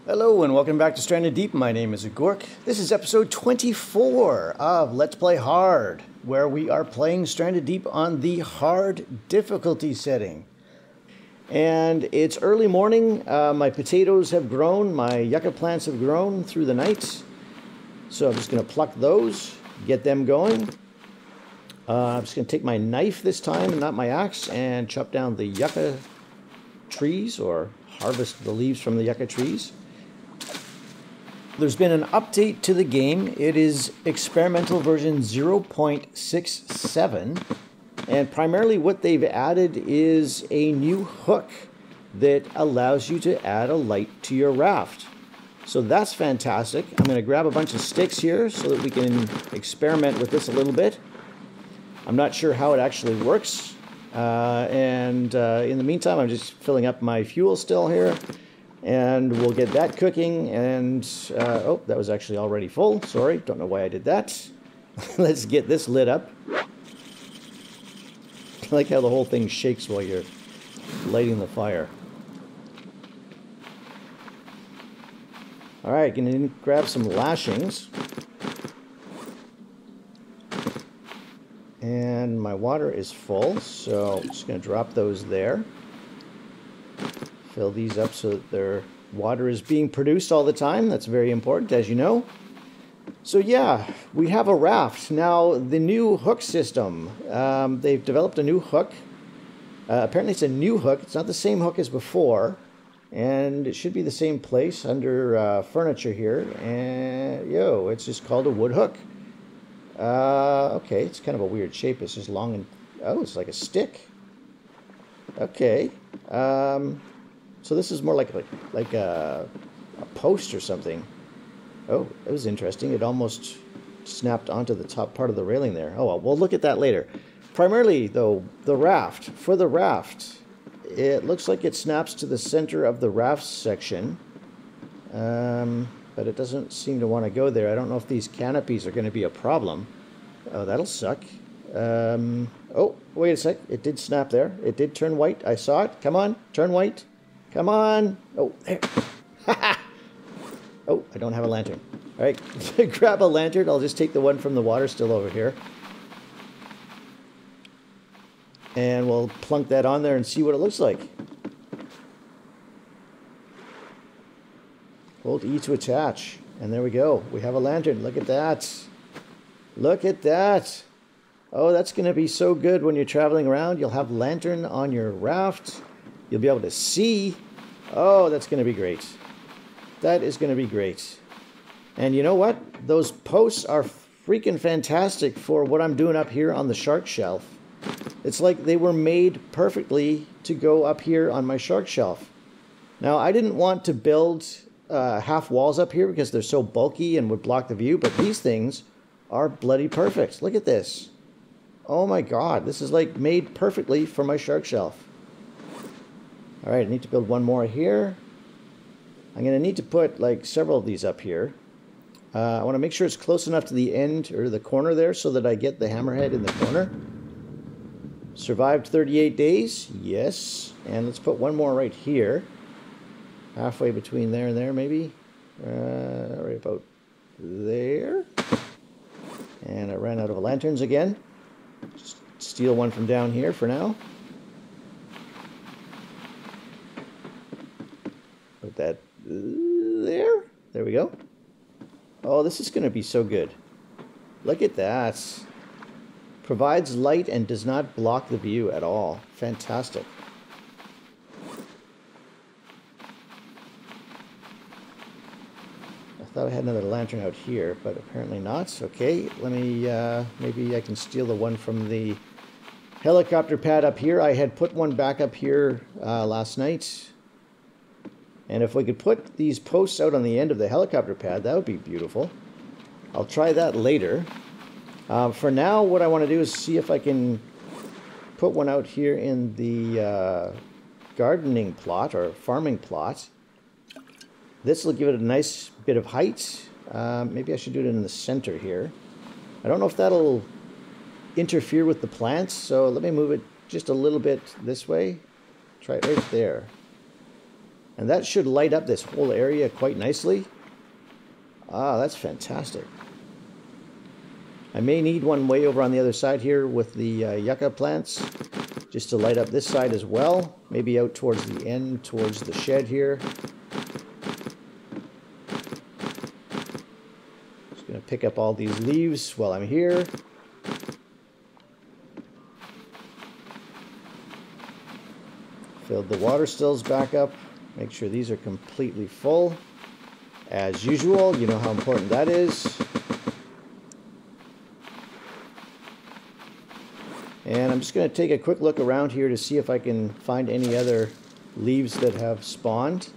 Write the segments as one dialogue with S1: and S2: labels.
S1: Hello and welcome back to Stranded Deep. My name is Agork. This is episode 24 of Let's Play Hard, where we are playing Stranded Deep on the hard difficulty setting. And it's early morning. My potatoes have grown. My yucca plants have grown through the night. So I'm just going to pluck those, get them going. I'm just going to take my knife this time and not my axe and chop down the yucca trees or harvest the leaves from the yucca trees. There's been an update to the game. It is experimental version 0.67, and primarily what they've added is a new hook that allows you to add a light to your raft. So that's fantastic. I'm going to grab a bunch of sticks here so that we can experiment with this a little bit. I'm not sure how it actually works, and in the meantime I'm just filling up my fuel still here. And we'll get that cooking, and, oh, that was actually already full. Sorry, don't know why I did that. Let's get this lit up. I like how the whole thing shakes while you're lighting the fire. Alright, gonna grab some lashings. And my water is full, so I'm just gonna drop those there. Fill these up so that their water is being produced all the time. That's very important, as you know. So yeah, we have a raft. Now, the new hook system. They've developed a new hook. Apparently it's a new hook. It's not the same hook as before. And it should be the same place under furniture here. And, it's just called a wood hook. Okay, it's kind of a weird shape. It's just long and... Oh, it's like a stick. Okay. So this is more like a post or something. Oh, it was interesting. It almost snapped onto the top part of the railing there. Oh, well, we'll look at that later. Primarily, though, the raft. For the raft, it looks like it snaps to the center of the raft section. But it doesn't seem to want to go there. I don't know if these canopies are going to be a problem. Oh, that'll suck. Oh, wait a sec. It did snap there. It did turn white. I saw it. Come on, turn white. Come on. Oh, there. Oh, I don't have a lantern. All right, grab a lantern. I'll just take the one from the water still over here. And we'll plunk that on there and see what it looks like. Hold E to attach. And there we go. We have a lantern. Look at that. Look at that. Oh, that's going to be so good when you're traveling around. You'll have lantern on your raft. You'll be able to see. Oh, that's going to be great. That is going to be great. And you know what? Those posts are freaking fantastic for what I'm doing up here on the shark shelf. It's like they were made perfectly to go up here on my shark shelf. Now, I didn't want to build half walls up here because they're so bulky and would block the view, but these things are bloody perfect. Look at this. Oh my God, this is like made perfectly for my shark shelf. All right, I need to build one more here. I'm going to need to put like several of these up here. I want to make sure it's close enough to the end or the corner there so that I get the hammerhead in the corner. Survived 38 days, yes. And let's put one more right here. Halfway between there and there maybe. Right about there. And I ran out of lanterns again. Just steal one from down here for now. Put that there. There we go. Oh, this is going to be so good. Look at that. Provides light and does not block the view at all. Fantastic. I thought I had another lantern out here, but apparently not. Okay, let me, maybe I can steal the one from the helicopter pad up here. I had put one back up here last night. And if we could put these posts out on the end of the helicopter pad, that would be beautiful. I'll try that later. For now, what I want to do is see if I can put one out here in the gardening plot or farming plot. This will give it a nice bit of height. Maybe I should do it in the center here. I don't know if that'll interfere with the plants, so let me move it just a little bit this way. Try it right there. And that should light up this whole area quite nicely. Ah, that's fantastic. I may need one way over on the other side here with the yucca plants, just to light up this side as well. Maybe out towards the end, towards the shed here. Just going to pick up all these leaves while I'm here. Filled the water stills back up. Make sure these are completely full. As usual, you know how important that is. And I'm just going to take a quick look around here to see if I can find any other leaves that have spawned.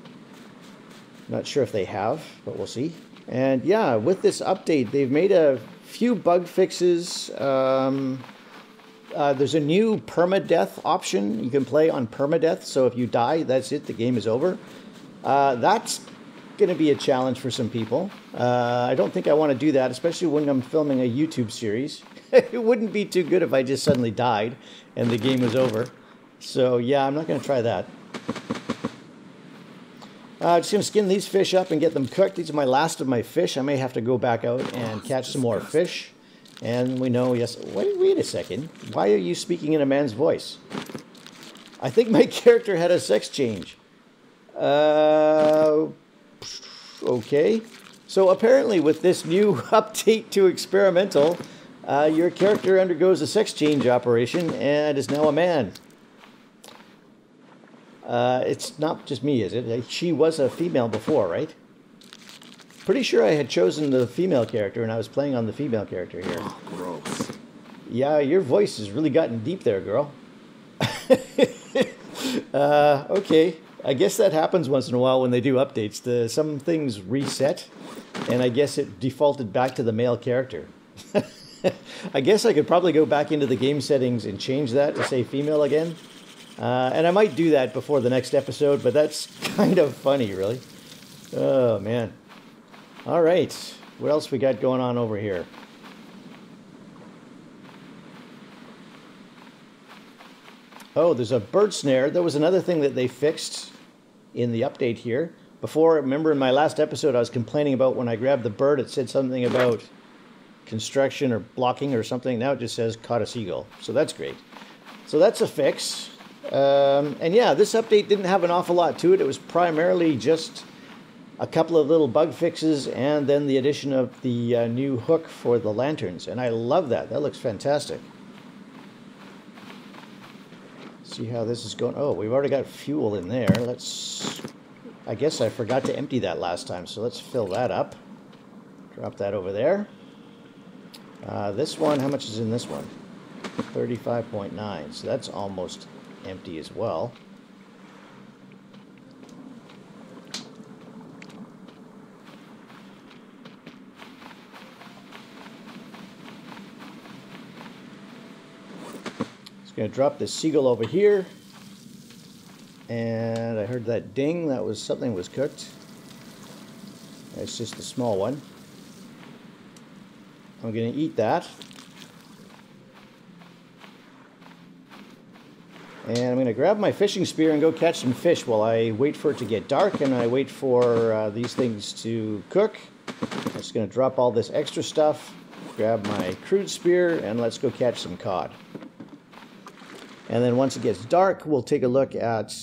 S1: Not sure if they have, but we'll see. And yeah, with this update, they've made a few bug fixes. There's a new permadeath option. You can play on permadeath, so if you die, that's it, the game is over. That's going to be a challenge for some people. I don't think I want to do that, especially when I'm filming a YouTube series. It wouldn't be too good if I just suddenly died and the game was over. So yeah, I'm not going to try that. Just going to skin these fish up and get them cooked. These are my last of my fish. I may have to go back out and catch some more fish. And we know, yes, wait a second. Why are you speaking in a man's voice? I think my character had a sex change. Okay. So apparently with this new update to experimental, your character undergoes a sex change operation and is now a man. It's not just me, is it? She was a female before, right? Pretty sure I had chosen the female character and I was playing on the female character here.
S2: Oh, gross.
S1: Yeah, your voice has really gotten deep there, girl. Okay. I guess that happens once in a while when they do updates. Some things reset, and I guess it defaulted back to the male character. I guess I could probably go back into the game settings and change that to say female again. And I might do that before the next episode, but that's kind of funny, really. Oh, man. All right. What else we got going on over here? Oh, there's a bird snare. That was another thing that they fixed in the update here. Before, remember in my last episode, I was complaining about when I grabbed the bird, it said something about construction or blocking or something. Now it just says caught a seagull. So that's great. So that's a fix. And yeah, this update didn't have an awful lot to it. It was primarily just a couple of little bug fixes and then the addition of the new hook for the lanterns. And I love that. That looks fantastic. See how this is going. Oh, we've already got fuel in there. I guess I forgot to empty that last time, so let's fill that up. Drop that over there. This one, how much is in this one? 35.9, so that's almost empty as well. Going to drop this seagull over here, and I heard that ding. That was something was cooked. It's just a small one. I'm going to eat that, and I'm going to grab my fishing spear and go catch some fish while I wait for it to get dark and I wait for these things to cook. I'm just going to drop all this extra stuff, grab my crude spear, and let's go catch some cod. And then once it gets dark, we'll take a look at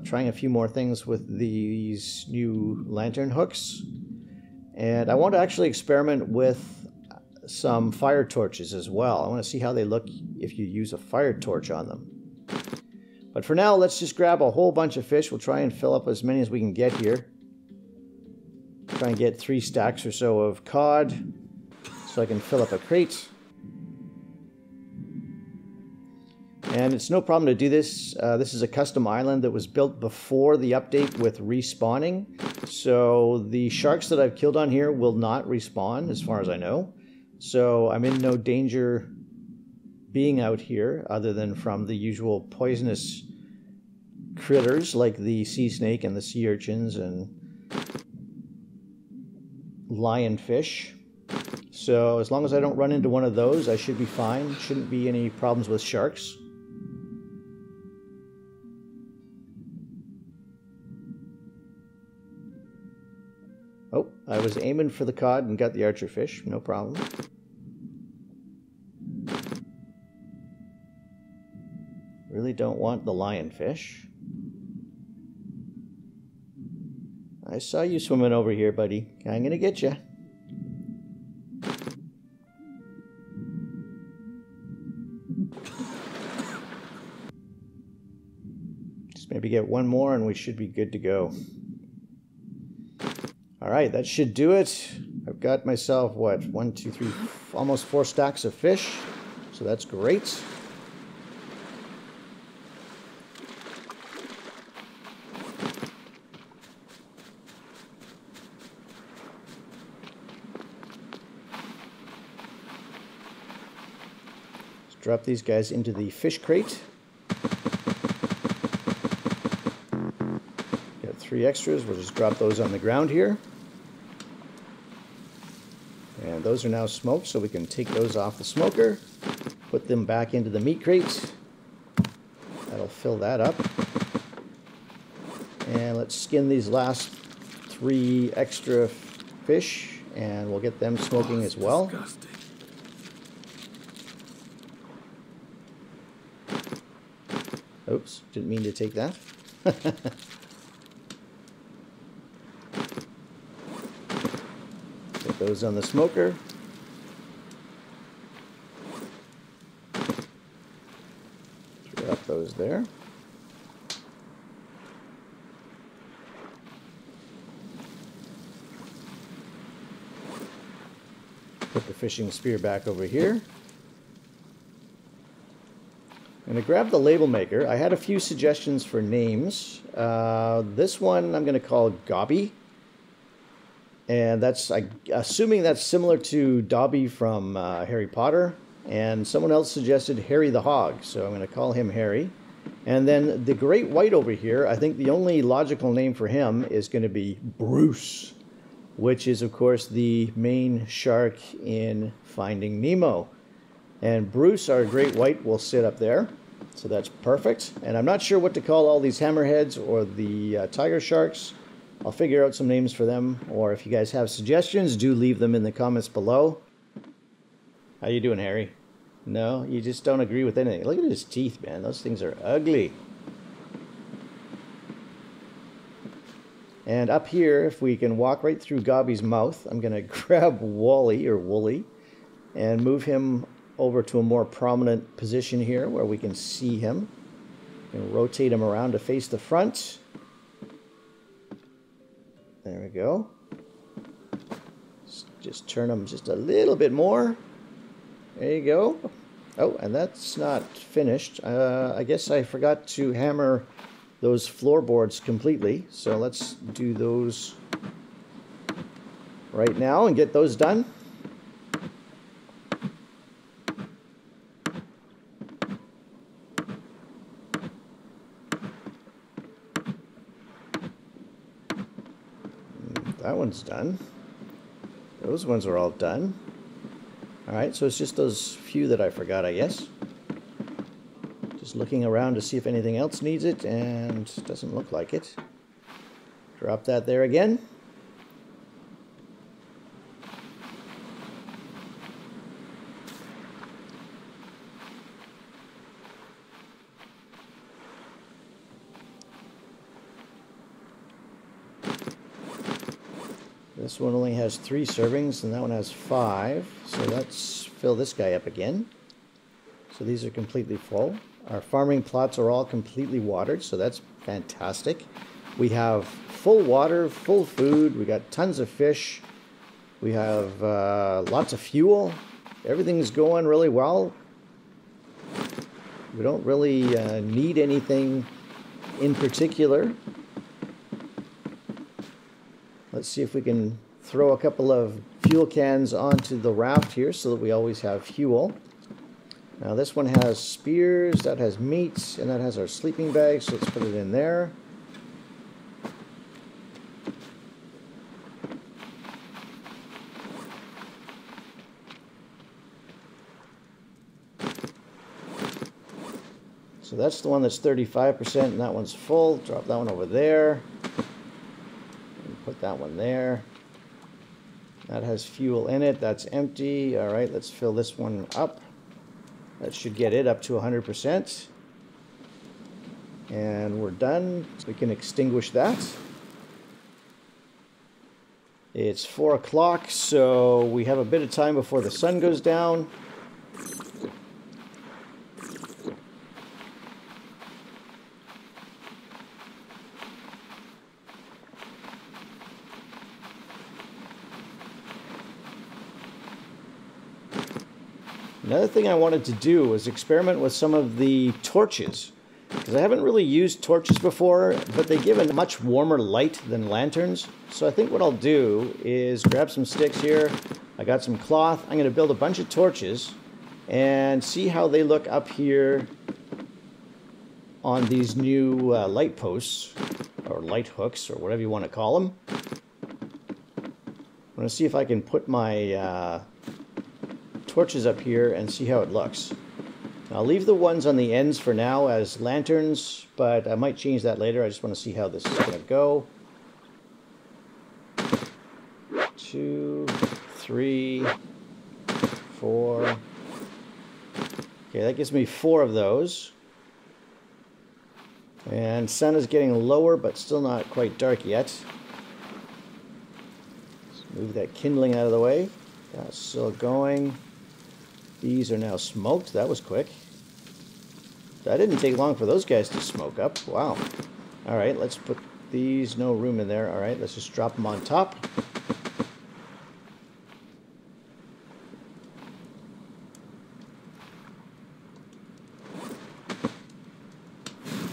S1: trying a few more things with these new lantern hooks. And I want to actually experiment with some fire torches as well. I want to see how they look if you use a fire torch on them. But for now, let's just grab a whole bunch of fish. We'll try and fill up as many as we can get here. Try and get 3 stacks or so of cod so I can fill up a crate. And it's no problem to do this. This is a custom island that was built before the update with respawning. So the sharks that I've killed on here will not respawn as far as I know. So I'm in no danger being out here other than from the usual poisonous critters like the sea snake and the sea urchins and lionfish. So as long as I don't run into one of those, I should be fine. Shouldn't be any problems with sharks. I was aiming for the cod and got the archer fish, no problem. Really don't want the lionfish. I saw you swimming over here, buddy. I'm gonna get you. Just maybe get one more and we should be good to go. Alright, that should do it. I've got myself, what, 1, 2, 3, almost 4 stacks of fish. So that's great. Drop these guys into the fish crate. Got 3 extras. We'll just drop those on the ground here. And those are now smoked, so we can take those off the smoker, put them back into the meat crate. That'll fill that up. And let's skin these last 3 extra fish, and we'll get them smoking as well.
S2: Disgusting.
S1: Oops, didn't mean to take that. Put those on the smoker. Drop those there. Put the fishing spear back over here. I'm going to grab the label maker. I had a few suggestions for names. This one I'm going to call Gobby. And that's, assuming that's similar to Dobby from Harry Potter. And someone else suggested Harry the Hog, so I'm going to call him Harry. And then the great white over here, I think the only logical name for him is going to be Bruce, which is, of course, the main shark in Finding Nemo. And Bruce, our great white, will sit up there. So that's perfect. And I'm not sure what to call all these hammerheads or the tiger sharks. I'll figure out some names for them. Or if you guys have suggestions, do leave them in the comments below. How you doing, Harry? No, you just don't agree with anything. Look at his teeth, man. Those things are ugly. And up here, if we can walk right through Gobby's mouth, I'm going to grab Wally, or Wooly, and move him over to a more prominent position here where we can see him. And rotate him around to face the front. There we go. Just turn him just a little bit more. There you go. Oh, and that's not finished. I guess I forgot to hammer those floorboards completely. So let's do those right now and get those done. That one's done. Those ones are all done. Alright, so it's just those few that I forgot, I guess. Just looking around to see if anything else needs it, and it doesn't look like it. Drop that there again. This one only has 3 servings, and that one has 5. So let's fill this guy up again. So these are completely full. Our farming plots are all completely watered, so that's fantastic. We have full water, full food. We got tons of fish. We have lots of fuel. Everything's going really well. We don't really need anything in particular. Let's see if we can throw a couple of fuel cans onto the raft here so that we always have fuel. Now this one has spears, that has meat, and that has our sleeping bag, so let's put it in there. So that's the one that's 35% and that one's full. Drop that one over there. Put that one there. That has fuel in it. That's empty. All right, let's fill this one up. That should get it up to 100%. And we're done. So we can extinguish that. It's 4 o'clock, so we have a bit of time before the sun goes down. Another thing I wanted to do was experiment with some of the torches, because I haven't really used torches before, but they give a much warmer light than lanterns. So I think what I'll do is grab some sticks here. I got some cloth. I'm going to build a bunch of torches and see how they look up here on these new light posts, or light hooks, or whatever you want to call them. I'm going to see if I can put my torches up here and see how it looks. I'll leave the ones on the ends for now as lanterns, but I might change that later. I just want to see how this is going to go. 2, 3, 4. Okay, that gives me 4 of those. And sun is getting lower, but still not quite dark yet. Let's move that kindling out of the way. That's still going. These are now smoked. That was quick. That didn't take long for those guys to smoke up. Wow. All right, let's put these. No room in there. All right, let's just drop them on top.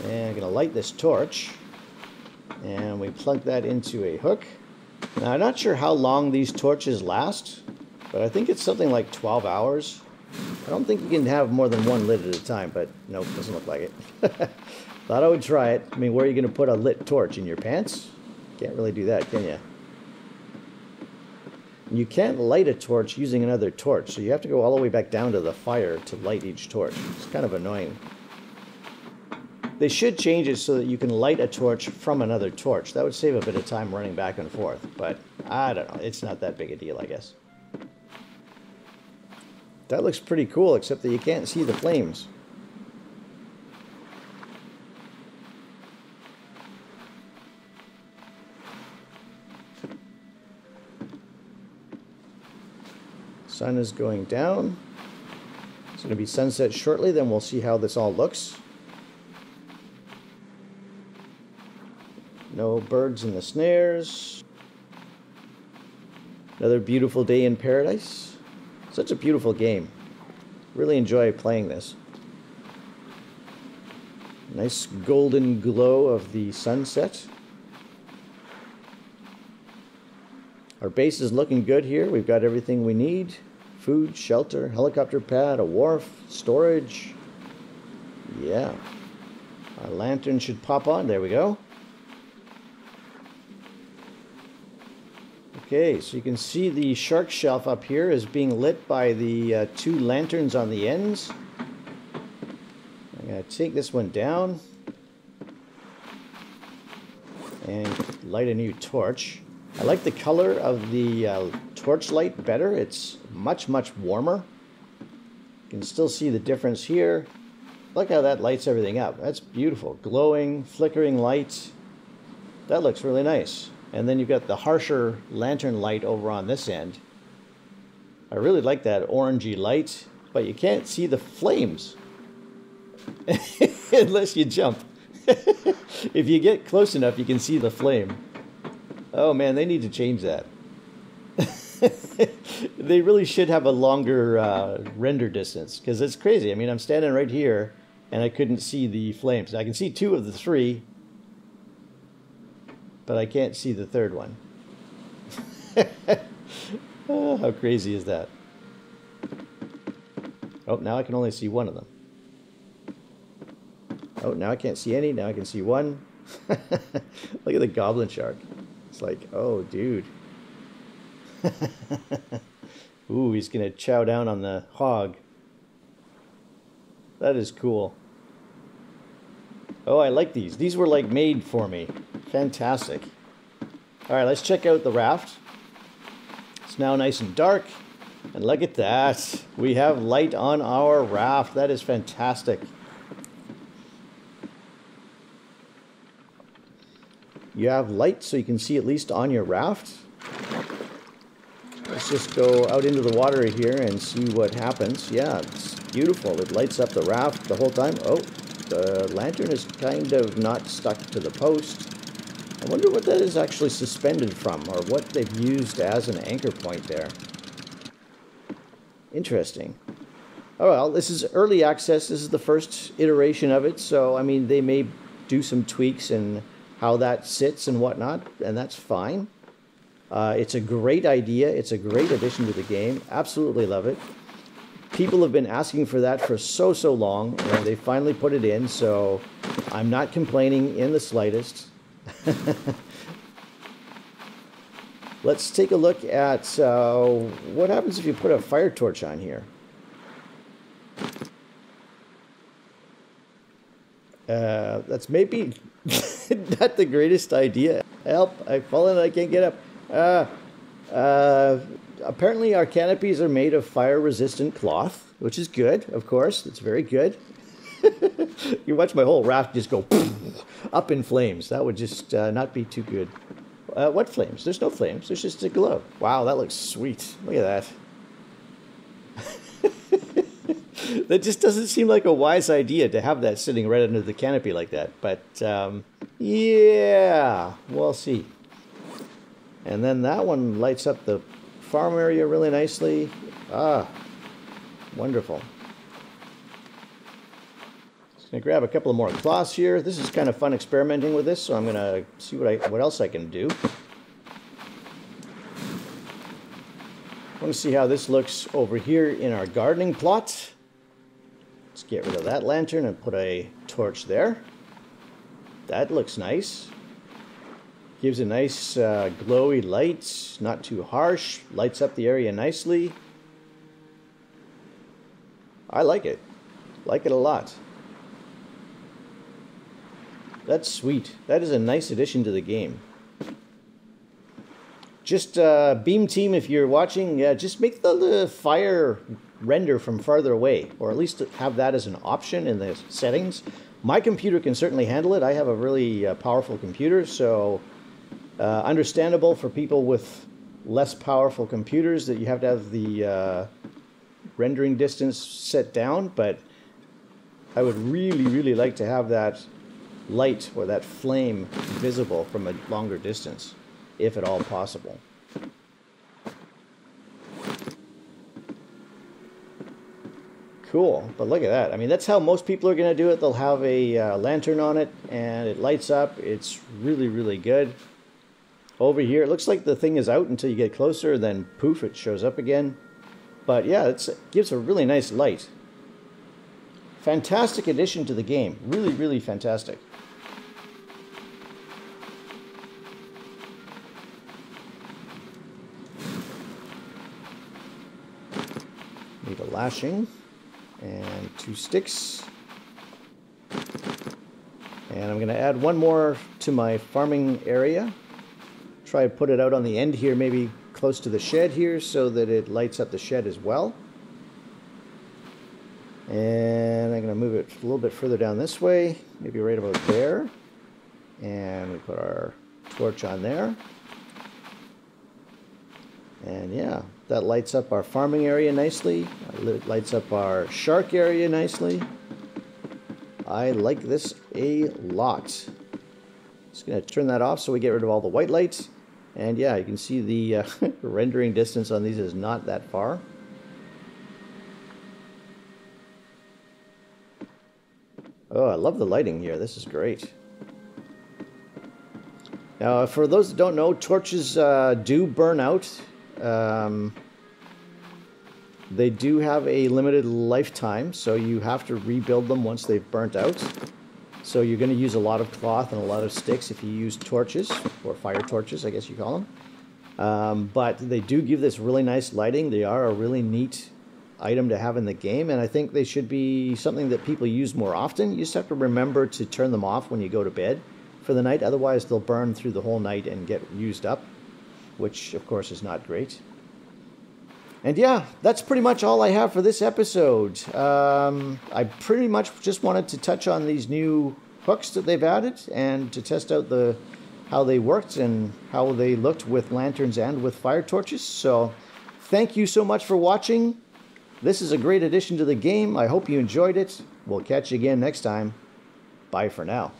S1: And I'm going to light this torch. And we plug that into a hook. Now, I'm not sure how long these torches last, but I think it's something like 12 hours. I don't think you can have more than one lit at a time, but nope, doesn't look like it. Thought I would try it. I mean, where are you going to put a lit torch? In your pants? Can't really do that, can you? You can't light a torch using another torch, so you have to go all the way back down to the fire to light each torch. It's kind of annoying. They should change it so that you can light a torch from another torch. That would save a bit of time running back and forth, but I don't know. It's not that big a deal, I guess. That looks pretty cool, except that you can't see the flames. Sun is going down. It's going to be sunset shortly, then we'll see how this all looks. No birds in the snares. Another beautiful day in paradise. Such a beautiful game. Really enjoy playing this. Nice golden glow of the sunset. Our base is looking good here. We've got everything we need. Food, shelter, helicopter pad, a wharf, storage. Yeah. Our lantern should pop on. There we go. Okay, so you can see the shark shelf up here is being lit by the 2 lanterns on the ends. I'm going to take this one down and light a new torch. I like the color of the torch light better. It's much, much warmer. You can still see the difference here. Look how that lights everything up. That's beautiful. Glowing, flickering light. That looks really nice. And then you've got the harsher lantern light over on this end. I really like that orangey light, but you can't see the flames unless you jump. If you get close enough, you can see the flame. Oh man, they need to change that. They really should have a longer render distance, because it's crazy. I mean, I'm standing right here and I couldn't see the flames. I can see 2 of the 3. But I can't see the 3rd one. Oh, how crazy is that? Oh, now I can only see 1 of them. Oh, now I can't see any. Now I can see 1. Look at the goblin shark. It's like, oh, dude. Ooh, he's going to chow down on the hog. That is cool. Oh, I like these. These were like made for me. Fantastic. All right, let's check out the raft. It's now nice and dark. And look at that. We have light on our raft. That is fantastic. You have light so you can see at least on your raft. Let's just go out into the water here and see what happens. Yeah, it's beautiful. It lights up the raft the whole time. Oh, the lantern is kind of not stuck to the post. I wonder what that is actually suspended from, or what they've used as an anchor point there. Interesting. Oh well, this is early access. This is the first iteration of it, so I mean they may do some tweaks in how that sits and whatnot, and that's fine. It's a great idea. It's a great addition to the game. Absolutely love it. People have been asking for that for so long, and they finally put it in, so I'm not complaining in the slightest. Let's take a look at what happens if you put a fire torch on here. That's maybe not the greatest idea. Help, I've fallen, I can't get up. Apparently our canopies are made of fire-resistant cloth, which is good, of course. It's very good. You watch my whole raft just go up in flames. That would just not be too good. What flames? There's no flames. There's just a glow. Wow, that looks sweet. Look at that. That just doesn't seem like a wise idea to have that sitting right under the canopy like that. But, yeah, we'll see. And then that one lights up the farm area really nicely. Ah, wonderful. Just going to grab a couple of more cloths here. This is kind of fun experimenting with this, so I'm going to see what else I can do. I want to see how this looks over here in our gardening plot. Let's get rid of that lantern and put a torch there. That looks nice. Gives a nice glowy light, not too harsh, lights up the area nicely. I like it a lot. That's sweet. That is a nice addition to the game. Just Beam Team, if you're watching, just make the fire render from farther away, or at least have that as an option in the settings. My computer can certainly handle it. I have a really powerful computer, so understandable for people with less powerful computers that you have to have the rendering distance set down, but I would really like to have that light or that flame visible from a longer distance, if at all possible. Cool, but look at that. I mean, that's how most people are going to do it. They'll have a lantern on it and it lights up. It's really good. Over here, it looks like the thing is out until you get closer, then poof, it shows up again. But yeah, it gives a really nice light. Fantastic addition to the game. Really fantastic. Need a lashing and 2 sticks. And I'm going to add one more to my farming area. Try to put it out on the end here, maybe close to the shed here, so that it lights up the shed as well. And I'm going to move it a little bit further down this way, maybe right about there. And we put our torch on there. And yeah, that lights up our farming area nicely. It lights up our shark area nicely. I like this a lot. Just going to turn that off so we get rid of all the white lights. And yeah, you can see the rendering distance on these is not that far. Oh, I love the lighting here. This is great. Now, for those that don't know, torches do burn out. They do have a limited lifetime, so you have to rebuild them once they've burnt out. So you're going to use a lot of cloth and a lot of sticks if you use torches, or fire torches, I guess you call them. But they do give this really nice lighting. They are a really neat item to have in the game, and I think they should be something that people use more often. You just have to remember to turn them off when you go to bed for the night. Otherwise, they'll burn through the whole night and get used up, which, of course, is not great. And yeah, that's pretty much all I have for this episode. I pretty much just wanted to touch on these new hooks that they've added and to test out how they worked and how they looked with lanterns and with fire torches. So thank you so much for watching. This is a great addition to the game. I hope you enjoyed it. We'll catch you again next time. Bye for now.